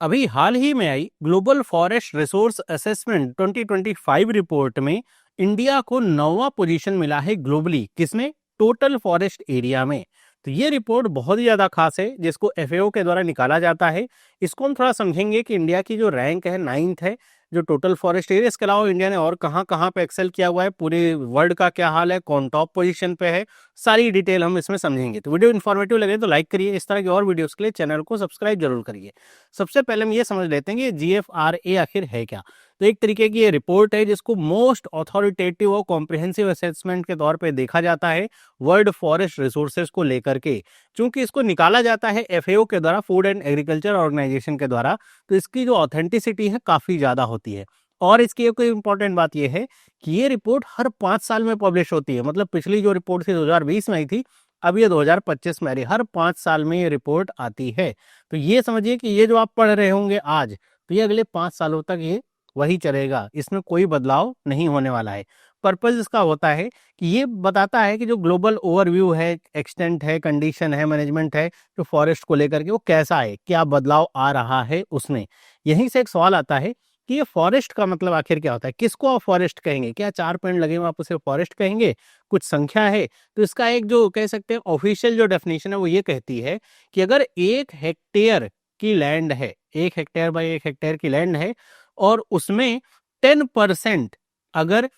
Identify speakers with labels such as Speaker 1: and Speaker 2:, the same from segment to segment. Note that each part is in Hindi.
Speaker 1: अभी हाल ही में आई global forest resource assessment 2025 report में इंडिया को 9वां पोजीशन मिला है ग्लोबली। किसमें? टोटल फॉरेस्ट एरिया में। तो ये रिपोर्ट बहुत ही ज्यादा खास है, जिसको एफएओ के द्वारा निकाला जाता है। इसको हम थोड़ा समझेंगे कि इंडिया की जो रैंक है 9th है जो टोटल फॉरेस्ट एरिया। इसके अलावा इंडिया ने और कहाँ कहाँ पे एक्सेल किया हुआ है, पूरे वर्ल्ड का क्या हाल है, कौन टॉप पोजीशन पे है, सारी डिटेल हम इसमें समझेंगे। तो वीडियो इन्फॉर्मेटिव लगे तो लाइक करिए। इस तरह की और वीडियोस के लिए चैनल को सब्सक्राइब जरूर करिए। सबसे पहले हम ये समझ लेते हैं कि जीएफआरए आखिर है क्या। तो एक तरीके की ये रिपोर्ट है जिसको मोस्ट अथॉरिटेटिव और कॉम्प्रिहेंसिव असेसमेंट के तौर पे देखा जाता है वर्ल्ड फॉरेस्ट रिसोर्सेज को लेकर के। चूंकि इसको निकाला जाता है एफएओ के द्वारा, फूड एंड एग्रीकल्चर ऑर्गेनाइजेशन के द्वारा, तो इसकी जो ऑथेंटिसिटी है काफी ज्यादा होती है। और इसकी एक इंपॉर्टेंट बात यह है कि ये रिपोर्ट हर 5 साल में पब्लिश होती है। मतलब पिछली जो रिपोर्ट थी 2020 में आई थी, अब ये 2025 में आ रही है। हर 5 साल में ये रिपोर्ट आती है। तो ये समझिए कि ये जो आप पढ़ रहे होंगे आज, तो ये अगले 5 सालों तक ये वही चलेगा, इसमें कोई बदलाव नहीं होने वाला है। पर्पज इसका होता है कि ये बताता है कि जो ग्लोबल ओवरव्यू है, एक्सटेंट है, कंडीशन है, मैनेजमेंट है जो फॉरेस्ट को लेकर के, वो कैसा है, क्या बदलाव आ रहा है उसमें। यहीं से एक सवाल आता है कि ये फॉरेस्ट का मतलब आखिर क्या होता है, किसको आप फॉरेस्ट कहेंगे? क्या 4 पेड़ लगे हुए आप उसे फॉरेस्ट कहेंगे? कुछ संख्या है? तो इसका एक जो कह सकते हैं ऑफिशियल जो डेफिनेशन है वो ये कहती है कि अगर 1 हेक्टेयर की लैंड है, 1 हेक्टेयर बाय 1 हेक्टेयर की लैंड है, और उसमें 10% अगर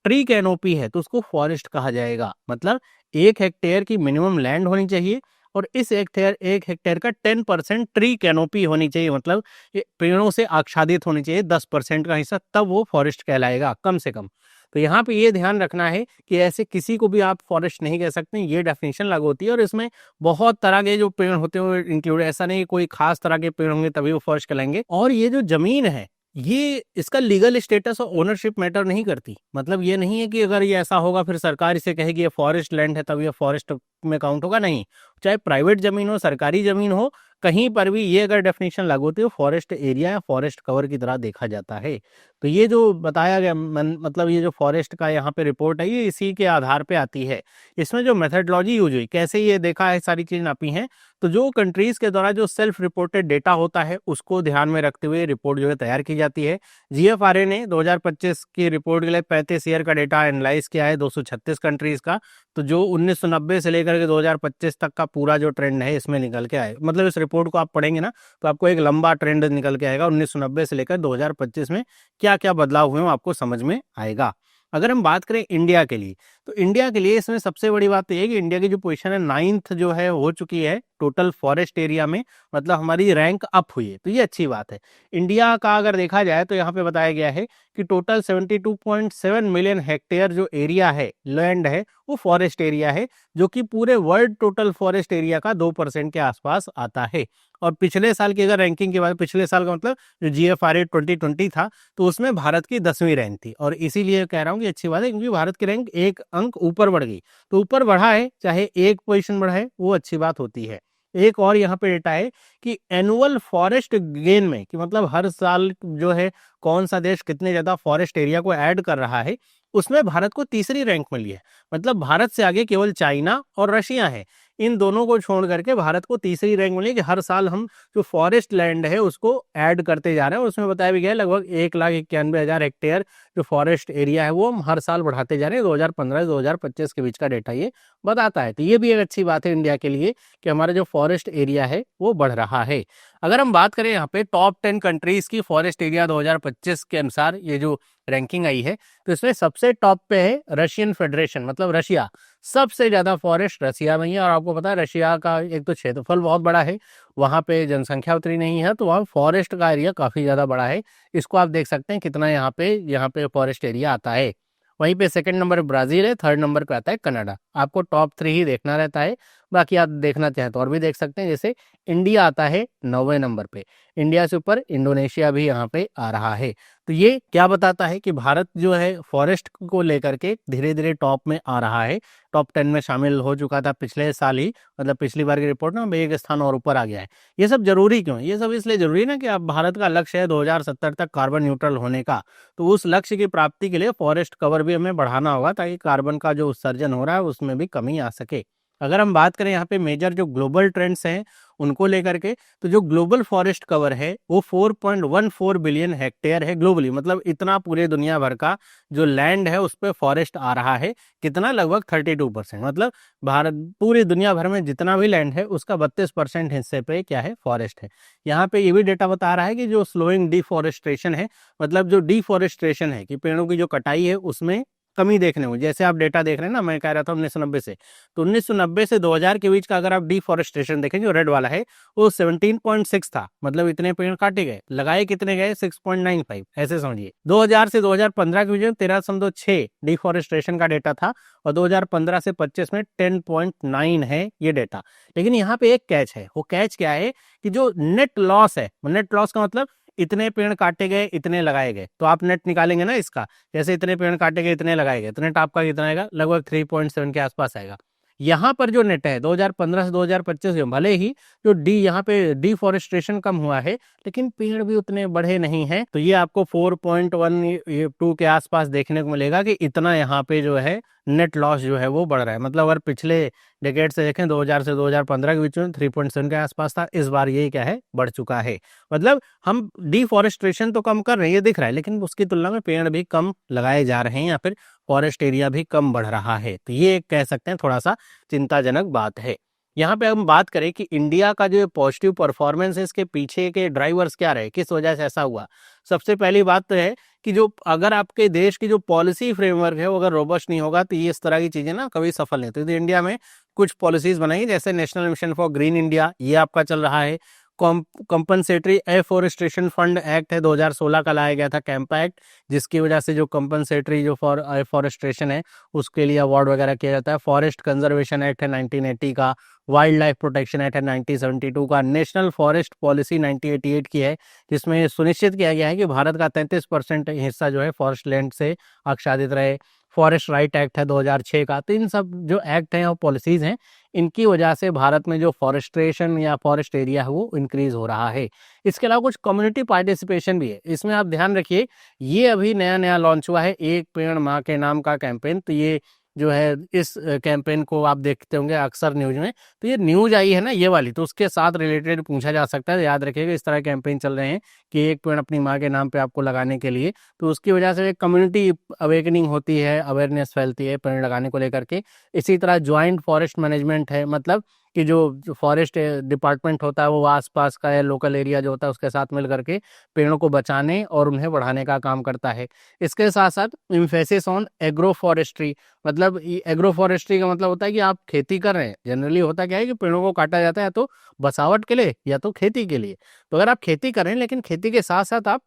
Speaker 1: ट्री कैनोपी है तो उसको फॉरेस्ट कहा जाएगा। मतलब 1 हेक्टेयर की मिनिमम लैंड होनी चाहिए और इस 1 हेक्टेयर का 10% ट्री कैनोपी होनी चाहिए। मतलब ये पेड़ों से आच्छादित होनी चाहिए 10% का हिस्सा, तब वो फॉरेस्ट कहलाएगा कम से कम। तो यहाँ पे ये ध्यान रखना है कि ऐसे किसी को भी आप फॉरेस्ट नहीं कह सकते, ये डेफिनेशन लागू होती है। और इसमें बहुत तरह के जो पेड़ होते हैं इंक्लूड, ऐसा नहीं कोई खास तरह के पेड़ होंगे तभी वो फॉरेस्ट कहलाएंगे। और ये जो जमीन है, ये इसका लीगल स्टेटस और ओनरशिप मैटर नहीं करती। मतलब ये नहीं है कि अगर ये ऐसा होगा फिर सरकार इसे कहेगी ये फॉरेस्ट लैंड है तब ये फॉरेस्ट में काउंट होगा, नहीं। चाहे प्राइवेट जमीन हो, सरकारी जमीन हो, कहीं पर भी ये अगर डेफिनेशन लागू होती है फॉरेस्ट एरिया या फॉरेस्ट कवर की तरह देखा जाता है। तो ये जो बताया गया मतलब ये जो फॉरेस्ट का यहाँ पे रिपोर्ट है, ये इसी के आधार पे आती है। इसमें जो मेथडोलॉजी यूज हुई, कैसे ये देखा है, सारी चीज नापी है। तो जो कंट्रीज के द्वारा जो सेल्फ रिपोर्टेड डेटा होता है उसको ध्यान में रखते हुए रिपोर्ट जो है तैयार की जाती है। जीएफआरए ने 2025 की रिपोर्ट के लिए 35 ईयर का डेटा एनालाइज किया है 236 कंट्रीज का। तो जो 1990 से लेकर के 2025 तक का पूरा जो ट्रेंड है इसमें निकल के आए। मतलब इस रिपोर्ट को आप पढ़ेंगे ना तो आपको एक लंबा ट्रेंड निकल के आएगा। 1990 से लेकर 2025 में क्या क्या बदलाव हुए आपको समझ में आएगा। अगर हम बात करें इंडिया के लिए, तो इंडिया के लिए इसमें सबसे बड़ी बात तो ये है कि इंडिया की जो पोजीशन है 9th जो है हो चुकी है टोटल फॉरेस्ट एरिया में। मतलब हमारी रैंक अप हुई है, तो ये अच्छी बात है। इंडिया का अगर देखा जाए तो यहाँ पे बताया गया है कि टोटल 72.7 मिलियन हेक्टेयर जो एरिया है, लैंड है, वो फॉरेस्ट एरिया है, जो कि पूरे वर्ल्ड टोटल फॉरेस्ट एरिया का 2% के आसपास आता है। और पिछले साल की अगर रैंकिंग की बात, पिछले साल का मतलब जो जीएफआरए 2020 था, तो उसमें भारत की 10वीं रैंक थी। और इसीलिए कह रहा हूँ कि अच्छी बात है, क्योंकि भारत की रैंक एक अंक ऊपर बढ़ गई। तो ऊपर बढ़ा है, चाहे एक पोजीशन बढ़ा है, वो अच्छी बात होती है। एक और यहाँ पे डेटा है कि एनुअल फॉरेस्ट गेन में, कि मतलब हर साल जो है कौन सा देश कितने ज्यादा फॉरेस्ट एरिया को ऐड कर रहा है, उसमें भारत को तीसरी रैंक मिली है। मतलब भारत से आगे केवल चाइना और रशिया है। इन दोनों को छोड़ करके भारत को तीसरी रैंक मिली कि हर साल हम जो फॉरेस्ट लैंड है उसको ऐड करते जा रहे हैं। और उसमें बताया भी गया है लगभग 1,91,000 हेक्टेयर जो फॉरेस्ट एरिया है वो हम हर साल बढ़ाते जा रहे हैं। 2015 से 2025 के बीच का डेटा ये बताता है। तो ये भी एक अच्छी बात है इंडिया के लिए कि हमारा जो फॉरेस्ट एरिया है वो बढ़ रहा है। अगर हम बात करें यहाँ पे टॉप 10 कंट्रीज की फॉरेस्ट एरिया 2025 के अनुसार ये जो रैंकिंग आई है, तो इसमें सबसे टॉप पे है रशियन फेडरेशन, मतलब रशिया। सबसे ज्यादा फॉरेस्ट रशिया में ही है। और आपको पता है रशिया का एक तो क्षेत्रफल बहुत बड़ा है, वहां पे जनसंख्या उतनी नहीं है, तो वहाँ फॉरेस्ट का एरिया काफी ज्यादा बड़ा है। इसको आप देख सकते हैं कितना यहाँ पे फॉरेस्ट एरिया आता है। वहीं पे सेकंड नंबर ब्राजील है, थर्ड नंबर पे आता है कनाडा। आपको टॉप 3 ही देखना रहता है, बाकी आप देखना चाहें तो और भी देख सकते हैं। जैसे इंडिया आता है 9वें नंबर पे, इंडिया से ऊपर इंडोनेशिया भी यहाँ पे आ रहा है। तो ये क्या बताता है कि भारत जो है फॉरेस्ट को लेकर के धीरे धीरे टॉप में आ रहा है। टॉप 10 में शामिल हो चुका था पिछले साल ही, मतलब पिछली बार की रिपोर्ट में, अब एक स्थान और ऊपर आ गया है। ये सब जरूरी क्यों है? ये सब इसलिए जरूरी है ना कि अब भारत का लक्ष्य है 2070 तक कार्बन न्यूट्रल होने का। तो उस लक्ष्य की प्राप्ति के लिए फॉरेस्ट कवर भी हमें बढ़ाना होगा ताकि कार्बन का जो उत्सर्जन हो रहा है उसमें भी कमी आ सके। अगर हम बात करें यहाँ पे मेजर जो ग्लोबल ट्रेंड्स हैं उनको लेकर के, तो जो ग्लोबल फॉरेस्ट कवर है वो 4.14 बिलियन हेक्टेयर है ग्लोबली, मतलब इतना पूरे दुनिया भर का जो लैंड है उस पर फॉरेस्ट आ रहा है। कितना? लगभग 32%। मतलब भारत पूरी दुनिया भर में जितना भी लैंड है उसका 32% हिस्से पे क्या है? फॉरेस्ट है। यहाँ पे ये भी डेटा बता रहा है कि जो स्लोइंग डिफॉरेस्टेशन है, मतलब जो डिफॉरेस्टेशन है कि पेड़ों की जो कटाई है उसमें कमी देखने को, जैसे आप डेटा देख रहे हैं ना, मैं कह रहा था 1990 से, तो 1990 से 2000 के बीच का अगर आप डिफॉरेस्टेशन देखें जो रेड वाला है वो 17.6 था, मतलब इतने पेड़ काटे गए, लगाए कितने गए? 6.95, ऐसे समझिए। 2000 से 2015 के बीच में 13.6 डिफॉरेस्टेशन का डेटा था और 2015 से 25 में 10.9 है ये डेटा। लेकिन यहाँ पे एक कैच है, वो कैच क्या है कि जो नेट लॉस है, नेट लॉस का मतलब इतने पेड़ काटे गए इतने लगाए गए, तो आप नेट निकालेंगे ना इसका, जैसे इतने पेड़ काटे गए इतने लगाए गए, तो नेट आपका कितना आएगा? लगभग 3.7 के आसपास आएगा। यहाँ पर जो नेट है 2015 से 2025 में, भले ही जो यहाँ पे डिफॉरेस्टेशन कम हुआ है लेकिन पेड़ भी उतने बढ़े नहीं हैं, तो ये आपको 4.12 के आसपास देखने को मिलेगा कि इतना यहाँ पे जो है नेट लॉस जो है वो बढ़ रहा है। मतलब अगर पिछले डेकेड से देखें 2000 से 2015 के बीच में 3.7 के आसपास था, इस बार ये क्या है? बढ़ चुका है। मतलब हम डिफॉरेस्टेशन तो कम कर रहे हैं, ये दिख रहा है, लेकिन उसकी तुलना में पेड़ भी कम लगाए जा रहे हैं या फिर फॉरेस्ट एरिया भी कम बढ़ रहा है। तो ये कह सकते हैं थोड़ा सा चिंताजनक बात है। यहाँ पे हम बात करें कि इंडिया का जो पॉजिटिव परफॉर्मेंस है, इसके पीछे के ड्राइवर्स क्या रहे, किस वजह से ऐसा हुआ। सबसे पहली बात तो है कि जो अगर आपके देश की जो पॉलिसी फ्रेमवर्क है वो अगर रोबस्ट नहीं होगा तो ये इस तरह की चीजें ना कभी सफल नहीं होती। तो इंडिया में कुछ पॉलिसीज बनाई, जैसे national mission for green India, ये आपका चल रहा है। कंपनसेटरी एफॉरेस्टेशन फंड एक्ट है 2016 का, लाया गया था कैंपा एक्ट, जिसकी वजह से जो कंपनसेटरी जो फॉर एफॉरेस्टेशन है उसके लिए अवार्ड वगैरह किया जाता है। फॉरेस्ट कंजर्वेशन एक्ट है 1980 का, वाइल्ड लाइफ प्रोटेक्शन एक्ट है 1972 का, नेशनल फॉरेस्ट पॉलिसी 1988 की है, जिसमें सुनिश्चित किया गया है कि भारत का 33% हिस्सा जो है फॉरेस्ट लैंड से आच्छादित रहे। फॉरेस्ट राइट एक्ट है 2006 का। तो इन सब जो एक्ट हैं और पॉलिसीज हैं, इनकी वजह से भारत में जो फॉरेस्ट्रेशन या फॉरेस्ट एरिया है वो इंक्रीज हो रहा है। इसके अलावा कुछ कम्युनिटी पार्टिसिपेशन भी है, इसमें आप ध्यान रखिए, ये अभी नया नया लॉन्च हुआ है, एक पेड़ माँ के नाम का कैंपेन। तो ये जो है इस कैंपेन को आप देखते होंगे अक्सर न्यूज में, तो ये न्यूज आई है ना ये वाली, तो उसके साथ रिलेटेड पूछा जा सकता है। याद रखिएगा इस तरह कैंपेन चल रहे हैं कि एक पेड़ अपनी माँ के नाम पे आपको लगाने के लिए, तो उसकी वजह से एक कम्युनिटी अवेकनिंग होती है, अवेयरनेस फैलती है पेड़ लगाने को लेकर के। इसी तरह ज्वाइंट फॉरेस्ट मैनेजमेंट है, मतलब कि जो फॉरेस्ट डिपार्टमेंट होता है वो आसपास का या लोकल एरिया जो होता है उसके साथ मिल करके पेड़ों को बचाने और उन्हें बढ़ाने का काम करता है। इसके साथ साथ इम्फेसिस ऑन एग्रो फॉरेस्ट्री, मतलब एग्रो फॉरेस्ट्री का मतलब होता है कि आप खेती कर रहे हैं। जनरली होता क्या है कि पेड़ों को काटा जाता है या तो बसावट के लिए या तो खेती के लिए। तो अगर आप खेती कर रहे हैं लेकिन खेती के साथ साथ आप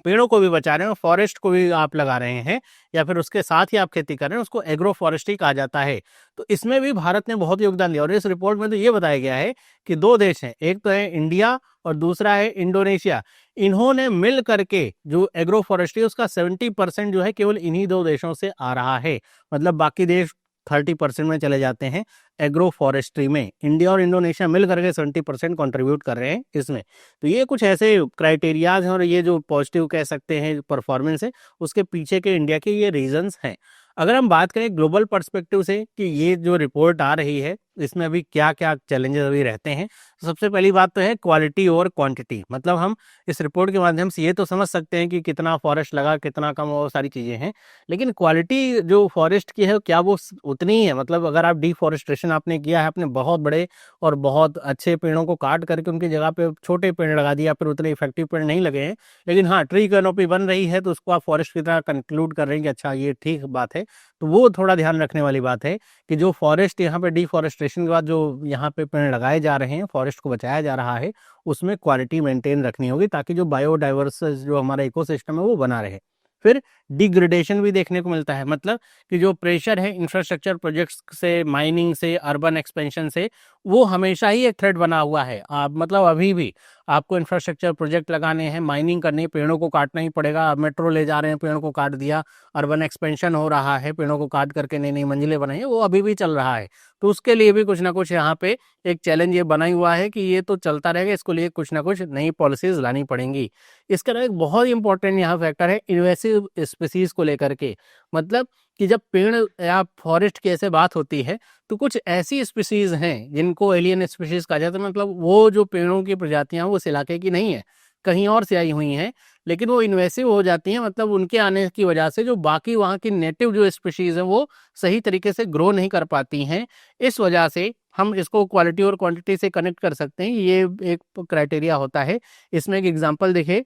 Speaker 1: पेड़ों को भी बचा रहे हैं, फॉरेस्ट को भी आप लगा रहे हैं, या फिर उसके साथ ही आप खेती कर रहे हैं, उसको एग्रो फॉरेस्ट्री कहा जाता है। तो इसमें भी भारत ने बहुत योगदान दिया और इस रिपोर्ट में तो ये बताया गया है कि दो देश हैं, एक तो है इंडिया और दूसरा है इंडोनेशिया। इन्होंने मिल करके जो एग्रो फॉरेस्ट्री उसका 70% जो है केवल इन्हीं दो देशों से आ रहा है। मतलब बाकी देश 30% में चले जाते हैं एग्रो फॉरेस्ट्री में। इंडिया और इंडोनेशिया मिल करके 70% कॉन्ट्रीब्यूट कर रहे हैं इसमें। तो ये कुछ ऐसे क्राइटेरियाज हैं और ये जो पॉजिटिव कह सकते हैं परफॉर्मेंस है, उसके पीछे के इंडिया के ये रीजंस हैं। अगर हम बात करें ग्लोबल पर्सपेक्टिव से कि ये जो रिपोर्ट आ रही है इसमें अभी क्या क्या चैलेंजेस अभी रहते हैं, तो सबसे पहली बात तो है क्वालिटी और क्वांटिटी। मतलब हम इस रिपोर्ट के माध्यम से ये तो समझ सकते हैं कि कितना फॉरेस्ट लगा, कितना कम, वो सारी चीज़ें हैं, लेकिन क्वालिटी जो फॉरेस्ट की है क्या वो उतनी ही है? मतलब अगर आप डिफॉरेस्टेशन आपने किया है, आपने बहुत बड़े और बहुत अच्छे पेड़ों को काट करके उनकी जगह पे छोटे पेड़ लगा दिया, फिर उतने इफेक्टिव पेड़ नहीं लगे हैं, लेकिन हाँ ट्री कैनोपी बन रही है तो उसको आप फॉरेस्ट की तरह कंक्लूड कर रहे हैं कि अच्छा ये ठीक बात है। तो वो थोड़ा ध्यान रखने वाली बात है कि जो फॉरेस्ट यहाँ पे डिफॉरेस्टेशन के बाद जो यहाँ पे पेड़ लगाए जा रहे हैं, फॉरेस्ट को बचाया जा रहा है, उसमें क्वालिटी मेंटेन रखनी होगी ताकि जो बायोडाइवर्सिटी जो हमारा इकोसिस्टम है वो बना रहे। फिर डिग्रेडेशन भी देखने को मिलता है, मतलब कि जो प्रेशर है इंफ्रास्ट्रक्चर प्रोजेक्ट्स से, माइनिंग से, अर्बन एक्सपेंशन से, वो हमेशा ही एक थ्रेट बना हुआ है। आप मतलब अभी भी आपको इंफ्रास्ट्रक्चर प्रोजेक्ट लगाने हैं, माइनिंग करनी है, पेड़ों को काटना ही पड़ेगा। आप मेट्रो ले जा रहे हैं, पेड़ों को काट दिया, अर्बन एक्सपेंशन हो रहा है, पेड़ों को काट करके नई नई मंजिलें बनाई है, वो अभी भी चल रहा है। तो उसके लिए भी कुछ ना कुछ यहाँ पे एक चैलेंज ये बना हुआ है कि ये तो चलता रहेगा, इसको लिए कुछ ना कुछ नई पॉलिसीज लानी पड़ेंगी। इसके अलावा एक बहुत इंपॉर्टेंट यहाँ फैक्टर है इन्वेसिव स्पीसीज को लेकर के, मतलब कि जब पेड़ या फॉरेस्ट की ऐसे बात होती है तो कुछ ऐसी स्पीशीज हैं जिनको एलियन स्पीशीज कहा जाता है, मतलब वो जो पेड़ों की प्रजातियां वो उस इलाके की नहीं है, कहीं और से आई हुई हैं, लेकिन वो इन्वेसिव हो जाती हैं, मतलब उनके आने की वजह से जो बाकी वहाँ की नेटिव जो स्पीशीज हैं वो सही तरीके से ग्रो नहीं कर पाती हैं। इस वजह से हम इसको क्वालिटी और क्वांटिटी से कनेक्ट कर सकते हैं, ये एक क्राइटेरिया होता है। इसमें एक एग्जांपल देखिए,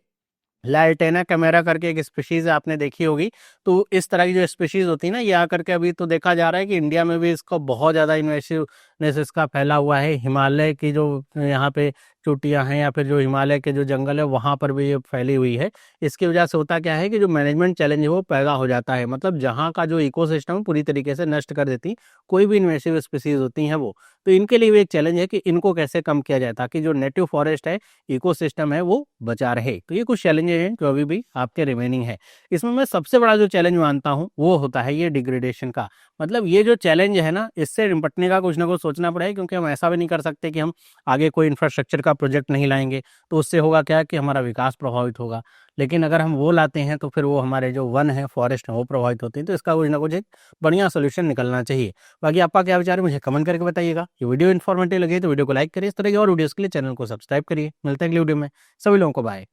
Speaker 1: लाल्टेना कैमेरा करके एक स्पीशीज आपने देखी होगी। तो इस तरह की जो स्पीशीज होती है ना, ये आकर के अभी तो देखा जा रहा है कि इंडिया में भी इसका बहुत ज़्यादा इन्वेसिवनेस इसका फैला हुआ है। हिमालय की जो यहाँ पे चोटियाँ हैं या फिर जो हिमालय के जो जंगल है वहाँ पर भी ये फैली हुई है। इसकी वजह से होता क्या है कि जो मैनेजमेंट चैलेंज है वो पैदा हो जाता है, मतलब जहाँ का जो इकोसिस्टम पूरी तरीके से नष्ट कर देती कोई भी इन्वेसिव स्पीशीज होती हैं वो। तो इनके लिए भी एक चैलेंज है कि इनको कैसे कम किया जाए ताकि जो नेटिव फॉरेस्ट है, इकोसिस्टम है, वो बचा रहे। तो ये कुछ चैलेंजेस हैं जो अभी भी आपके रिमेनिंग है। इसमें मैं सबसे बड़ा जो चैलेंज मानता हूँ वो होता है ये डिग्रेडेशन का। मतलब ये जो चैलेंज है ना, इससे निपटने का कुछ ना कुछ सोचना पड़ेगा, क्योंकि हम ऐसा भी नहीं कर सकते कि हम आगे कोई इंफ्रास्ट्रक्चर का प्रोजेक्ट नहीं लाएंगे, तो उससे होगा क्या कि हमारा विकास प्रभावित होगा। लेकिन अगर हम वो लाते हैं तो फिर वो हमारे जो वन है, फॉरेस्ट है, वो प्रभावित होते हैं। तो इसका कुछ ना कुछ एक बढ़िया सोल्यूशन निकलना चाहिए। बाकी आपका क्या विचार है मुझे कमेंट करके बताइएगा। ये वीडियो इन्फॉर्मेटिव लगे तो वीडियो को लाइक करिए, इस तरह की और वीडियोस के लिए चैनल को सब्सक्राइब करिए। मिलते हैं अगली वीडियो में, सभी लोगों को बाय।